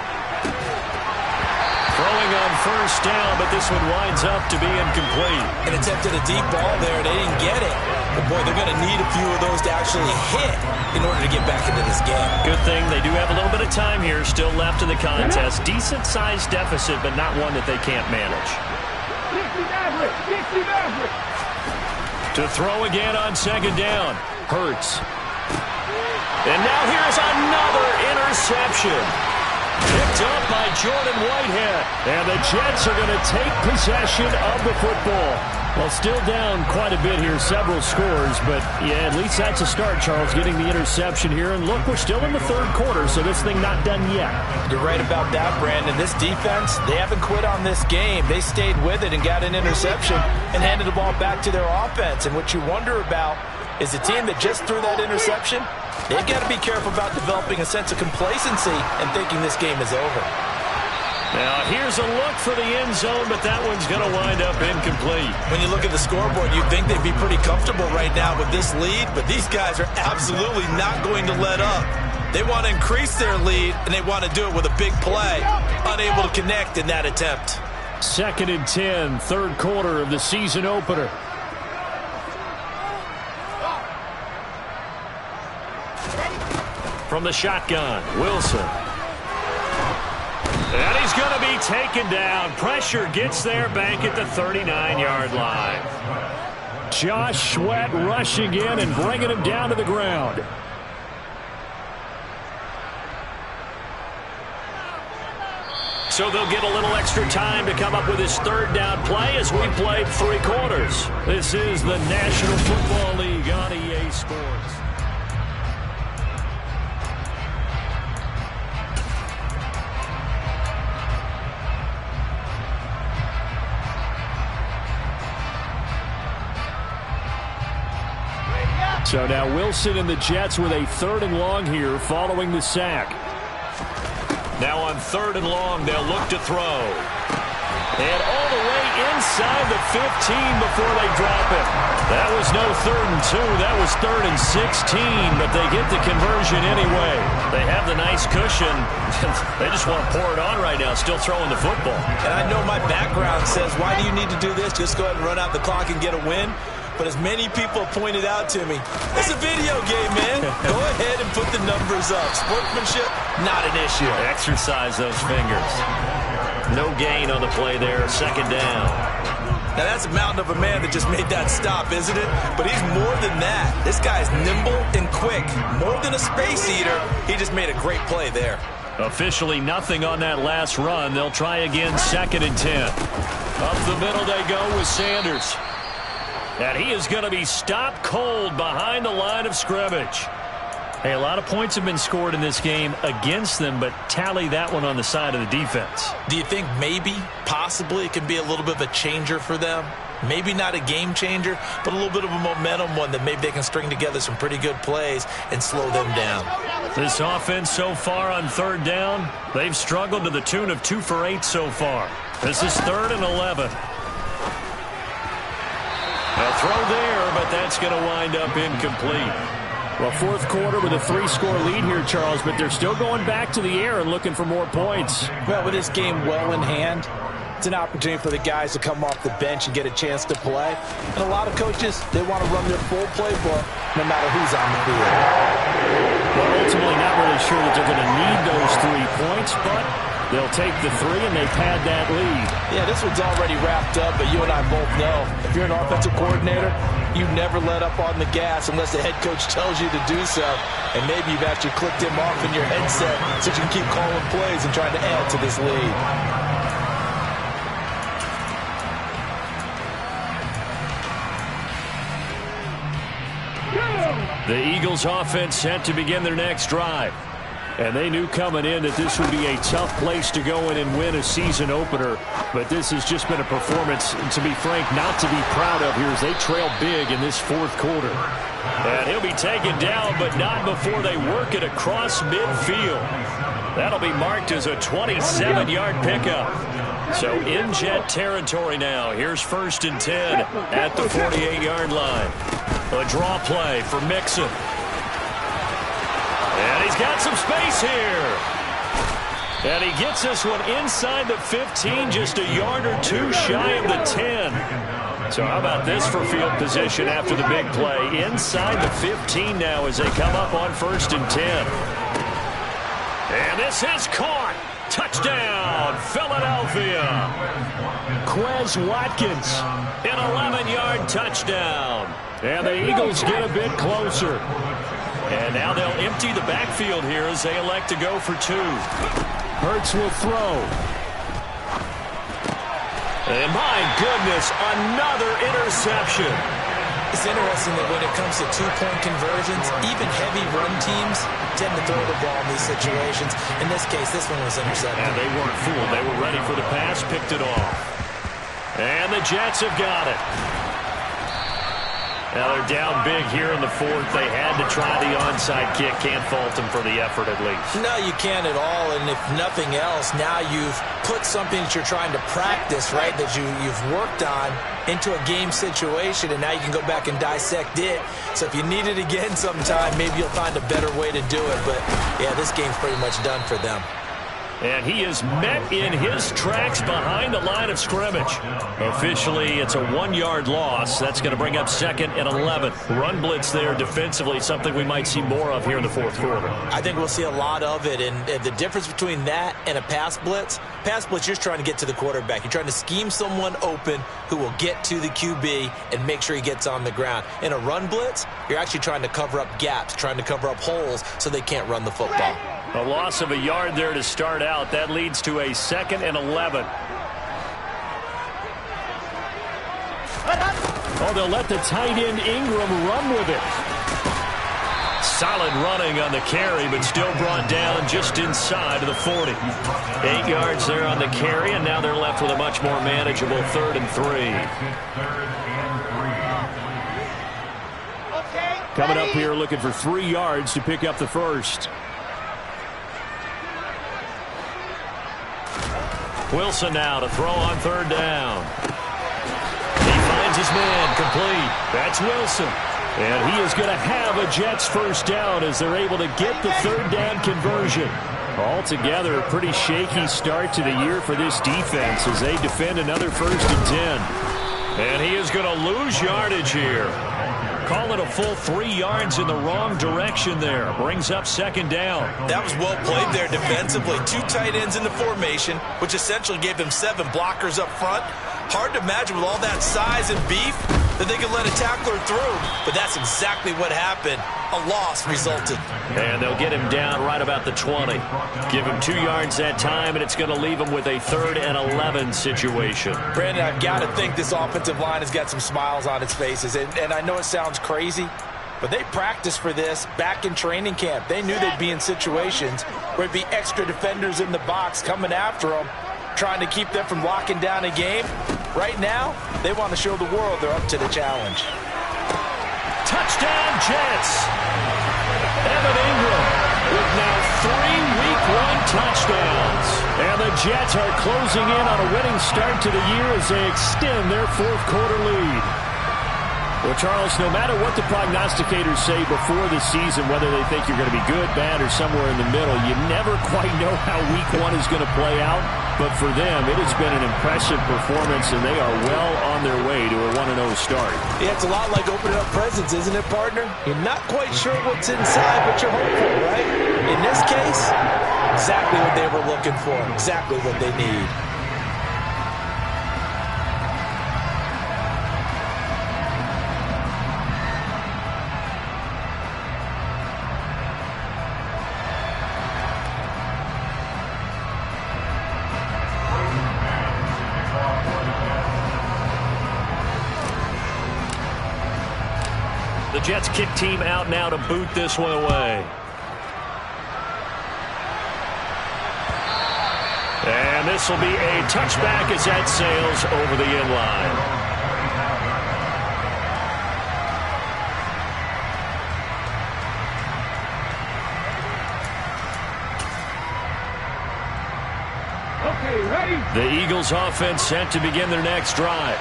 Speaker 2: Throwing on first down, but this one winds up to be incomplete.
Speaker 3: And attempted a deep ball there. They didn't get it. But, boy, they're going to need a few of those to actually hit in order to get back into this game.
Speaker 2: Good thing they do have a little bit of time here still left in the contest. Decent-sized deficit, but not one that they can't manage. To throw again on second down.
Speaker 5: Hurts.
Speaker 2: And now here's another interception. Picked up by Jordan Whitehead.
Speaker 5: And the Jets are going to take possession of the football. Well, still down quite a bit here, several scores, but yeah, at least that's a start, Charles, getting the interception here. And look, we're still in the third quarter, so this thing not done yet.
Speaker 3: You're right about that, Brandon. This defense, they haven't quit on this game. They stayed with it and got an interception and handed the ball back to their offense. And what you wonder about is the team that just threw that interception, they've got to be careful about developing a sense of complacency and thinking this game is over.
Speaker 2: Now, here's a look for the end zone, but that one's going to wind up incomplete.
Speaker 3: When you look at the scoreboard, you'd think they'd be pretty comfortable right now with this lead, but these guys are absolutely not going to let up. They want to increase their lead, and they want to do it with a big play. Unable to connect in that attempt.
Speaker 5: 2nd and 10, third quarter of the season opener.
Speaker 2: From the shotgun, Wilson. And he's going to be taken down. Pressure gets there back at the 39-yard line.
Speaker 5: Josh Sweat rushing in and bringing him down to the ground.
Speaker 2: So they'll get a little extra time to come up with his third down play as we played 3 quarters.
Speaker 5: This is the National Football League on EA Sports. So now Wilson and the Jets with a 3rd and long here following the sack.
Speaker 2: Now on 3rd and long, they'll look to throw. And all the way inside the 15 before they drop it. That was no 3rd and 2. That was 3rd and 16, but they get the conversion anyway. They have the nice cushion. They just want to pour it on right now, still throwing the football.
Speaker 3: And I know my background says, why do you need to do this? Just go ahead and run out the clock and get a win. But as many people pointed out to me, it's a video game, man. Go ahead and put the numbers up. Sportsmanship, not an issue.
Speaker 2: Exercise those fingers. No gain on the play there, 2nd down.
Speaker 3: Now that's a mountain of a man that just made that stop, isn't it? But he's more than that. This guy's nimble and quick. More than a space eater, he just made a great play there.
Speaker 2: Officially nothing on that last run. They'll try again, 2nd and 10. Up the middle they go with Sanders. And he is going to be stopped cold behind the line of scrimmage. Hey, a lot of points have been scored in this game against them, but tally that one on the side of the defense.
Speaker 3: Do you think maybe, possibly, it can be a little bit of a changer for them? Maybe not a game changer, but a little bit of a momentum one that maybe they can string together some pretty good plays and slow them down.
Speaker 2: This offense so far on 3rd down, they've struggled to the tune of 2 for 8 so far. This is 3rd and 11. A throw there, but that's going to wind up incomplete.
Speaker 5: Well, 4th quarter with a 3-score lead here, Charles, but they're still going back to the air and looking for more points.
Speaker 3: Well, with this game well in hand, it's an opportunity for the guys to come off the bench and get a chance to play. And a lot of coaches, they want to run their full playbook no matter who's on the field.
Speaker 5: Well, ultimately not really sure that they're going to need those 3 points, but they'll take the 3 and they pad that lead.
Speaker 3: Yeah, this one's already wrapped up, but you and I both know if you're an offensive coordinator, you never let up on the gas unless the head coach tells you to do so. And maybe you've actually clicked him off in your headset so you can keep calling plays and trying to add to this lead.
Speaker 2: The Eagles offense set to begin their next drive. And they knew coming in that this would be a tough place to go in and win a season opener. But this has just been a performance, and to be frank, not to be proud of here as they trail big in this 4th quarter. And he'll be taken down, but not before they work it across midfield. That'll be marked as a 27-yard pickup. So in Jet territory now. Here's 1st and 10 at the 48-yard line. A draw play for Mixon. And he's got some space here. And he gets this one inside the 15, just a yard or 2 shy of the 10. So how about this for field position after the big play? Inside the 15 now as they come up on 1st and 10. And this is caught. Touchdown, Philadelphia. Quez Watkins, an 11-yard touchdown. And the Eagles get a bit closer. And now they'll empty the backfield here as they elect to go for 2.
Speaker 5: Hurts will throw.
Speaker 2: And my goodness, another interception.
Speaker 3: It's interesting that when it comes to 2-point conversions, even heavy run teams tend to throw the ball in these situations. In this case, this one was intercepted.
Speaker 2: And they weren't fooled. They were ready for the pass, picked it off. And the Jets have got it. Now they're down big here in the 4th. They had to try the onside kick. Can't fault them for the effort at least.
Speaker 3: No, you can't at all. And if nothing else, now you've put something that you're trying to practice, right, that you've worked on into a game situation, and now you can go back and dissect it. So if you need it again sometime, maybe you'll find a better way to do it. But, yeah, this game's pretty much done for them.
Speaker 2: And he is met in his tracks behind the line of scrimmage. Officially, it's a 1-yard loss. That's going to bring up 2nd and 11. Run blitz there defensively, something we might see more of here in the 4th quarter.
Speaker 3: I think we'll see a lot of it. And the difference between that and a pass blitz, you're just trying to get to the quarterback. You're trying to scheme someone open who will get to the QB and make sure he gets on the ground. In a run blitz, you're actually trying to cover up gaps, trying to cover up holes so they can't run the football.
Speaker 2: A loss of a yard there to start out. That leads to a 2nd and 11.
Speaker 5: Oh, they'll let the tight end Ingram run with it.
Speaker 2: Solid running on the carry, but still brought down just inside of the 40. 8 yards there on the carry, and now they're left with a much more manageable 3rd and 3.
Speaker 5: Coming up here looking for 3 yards to pick up the 1st.
Speaker 2: Wilson now to throw on 3rd down. man complete. That's Wilson. And he is going to have a Jets first down as they're able to get the third down conversion. Altogether, a pretty shaky start to the year for this defense as they defend another 1st and 10. And he is going to lose yardage here. Call it a full 3 yards in the wrong direction there. Brings up 2nd down.
Speaker 3: That was well played there defensively. 2 tight ends in the formation, which essentially gave them 7 blockers up front. Hard to imagine with all that size and beef that they could let a tackler through, but that's exactly what happened. A loss resulted.
Speaker 2: And they'll get him down right about the 20. Give him 2 yards that time, and it's going to leave him with a 3rd and 11 situation.
Speaker 3: Brandon, I've got to think this offensive line has got some smiles on its faces, and I know it sounds crazy, but they practiced for this back in training camp. They knew they'd be in situations where there'd be extra defenders in the box coming after them, trying to keep them from locking down a game. Right now, they want to show the world they're up to the challenge.
Speaker 2: Touchdown, Jets! Evan Ingram with now 3 Week 1 touchdowns. And the Jets are closing in on a winning start to the year as they extend their 4th quarter lead. Well, Charles, no matter what the prognosticators say before the season, whether they think you're going to be good, bad, or somewhere in the middle, you never quite know how Week 1 is going to play out. But for them, it has been an impressive performance, and they are well on their way to a 1-0 start.
Speaker 3: Yeah, it's a lot like opening up presents, isn't it, partner? You're not quite sure what's inside, but you're hopeful, right? In this case, exactly what they were looking for, exactly what they need.
Speaker 2: The Jets kick team out now to boot this one away. And this will be a touchback as that sails over the end line.
Speaker 4: Okay, ready?
Speaker 2: The Eagles offense set to begin their next drive.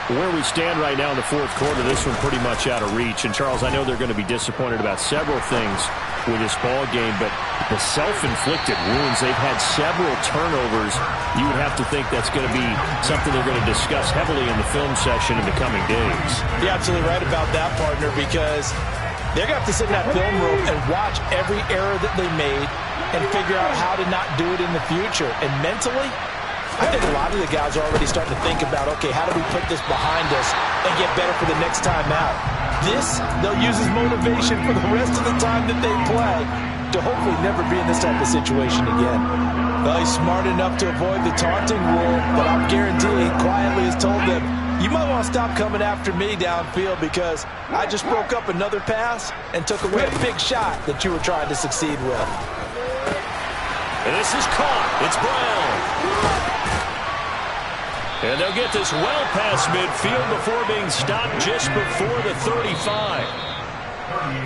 Speaker 2: Where we stand right now in the 4th quarter, this one pretty much out of reach. And, Charles, I know they're going to be disappointed about several things with this ball game, but the self-inflicted wounds, they've had several turnovers. You would have to think that's going to be something they're going to discuss heavily in the film session in the coming days.
Speaker 3: You're absolutely right about that, partner, because they're going to have to sit in that film room and watch every error that they made and figure out how to not do it in the future. And mentally, I think a lot of the guys are already starting to think about, okay, how do we put this behind us and get better for the next time out? This, they'll use as motivation for the rest of the time that they play to hopefully never be in this type of situation again. Well, he's smart enough to avoid the taunting rule, but I'm guaranteeing quietly has told them, you might want to stop coming after me downfield because I just broke up another pass and took away a big shot that you were trying to succeed with.
Speaker 2: And this is caught. It's Brown. And they'll get this well past midfield before being stopped just before the 35.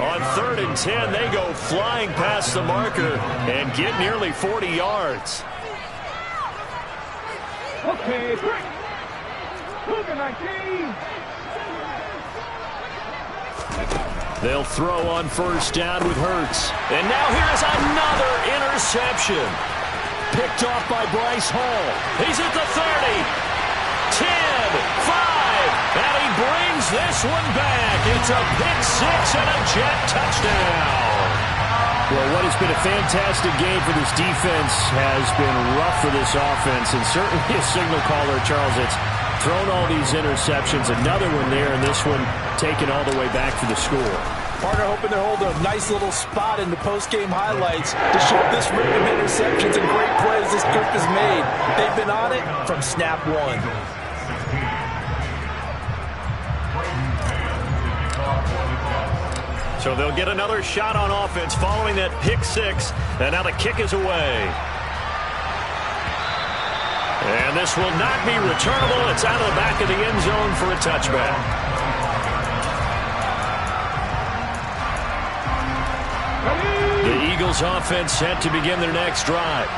Speaker 2: On 3rd and 10, they go flying past the marker and get nearly 40 yards.
Speaker 4: Okay, break. Move it, 19.
Speaker 2: They'll throw on 1st down with Hurts. And now here's another interception. Picked off by Bryce Hall. He's at the 30. 10, 5, and he brings this one back. It's a pick 6 and a Jet touchdown. Well, what has been a fantastic game for this defense has been rough for this offense, and certainly a signal caller, Charles, that's thrown all these interceptions. Another one there, and this one taken all the way back for the score.
Speaker 3: Partner hoping to hold a nice little spot in the post-game highlights to show this rate of interceptions and great plays this group has made. They've been on it from snap one.
Speaker 2: So they'll get another shot on offense following that pick 6, and now the kick is away. And this will not be returnable. It's out of the back of the end zone for a touchback. The Eagles offense set to begin their next drive.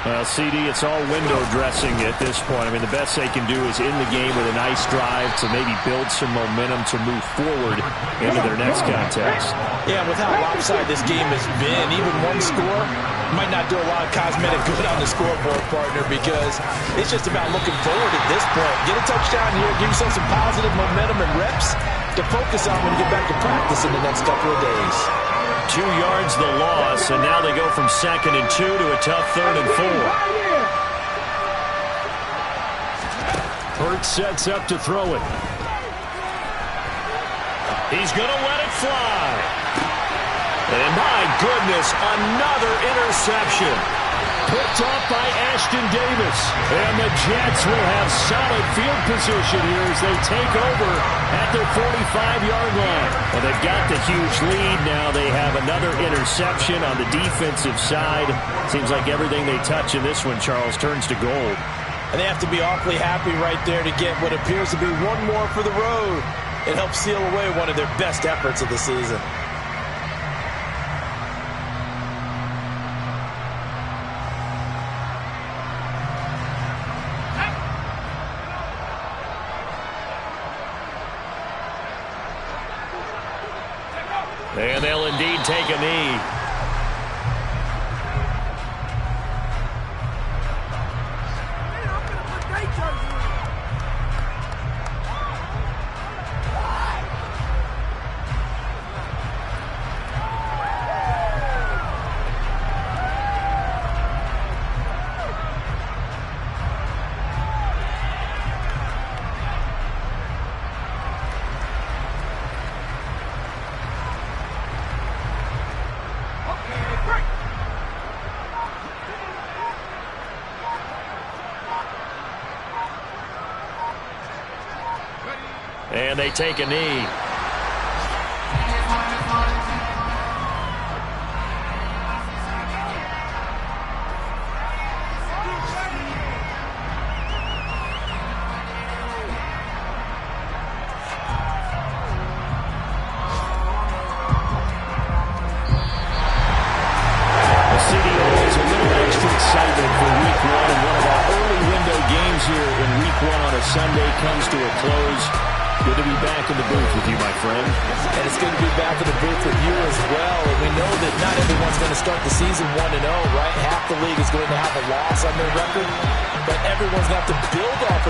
Speaker 5: CD, it's all window dressing at this point. I mean, the best they can do is in the game with a nice drive to maybe build some momentum to move forward into their next contest.
Speaker 3: Yeah, with how lopsided this game has been, even one score might not do a lot of cosmetic good on the scoreboard, partner, because it's just about looking forward at this point. Get a touchdown here, give yourself some positive momentum and reps to focus on when you get back to practice in the next couple of days.
Speaker 2: 2 yards the loss, and now they go from 2nd and 2 to a tough 3rd and 4.
Speaker 5: Hurts sets up to throw it.
Speaker 2: He's going to let it fly. And my goodness, another interception.
Speaker 5: Picked off by Ashton Davis. And the Jets will have solid field position here as they take over at their 45-yard line. Well, they've got the huge lead now. They have another interception on the defensive side. Seems like everything they touch in this one, Charles, turns to gold.
Speaker 3: And they have to be awfully happy right there to get what appears to be one more for the road. It helps seal away one of their best efforts of the season.
Speaker 2: And they'll indeed take a knee. And they take a knee.
Speaker 5: Sunday comes to a close. Good to be back in the booth with you, my friend.
Speaker 3: And it's good to be back in the booth with you as well. And we know that not everyone's going to start the season 1-0, right? Half the league is going to have a loss on their record. But everyone's going to have to build off of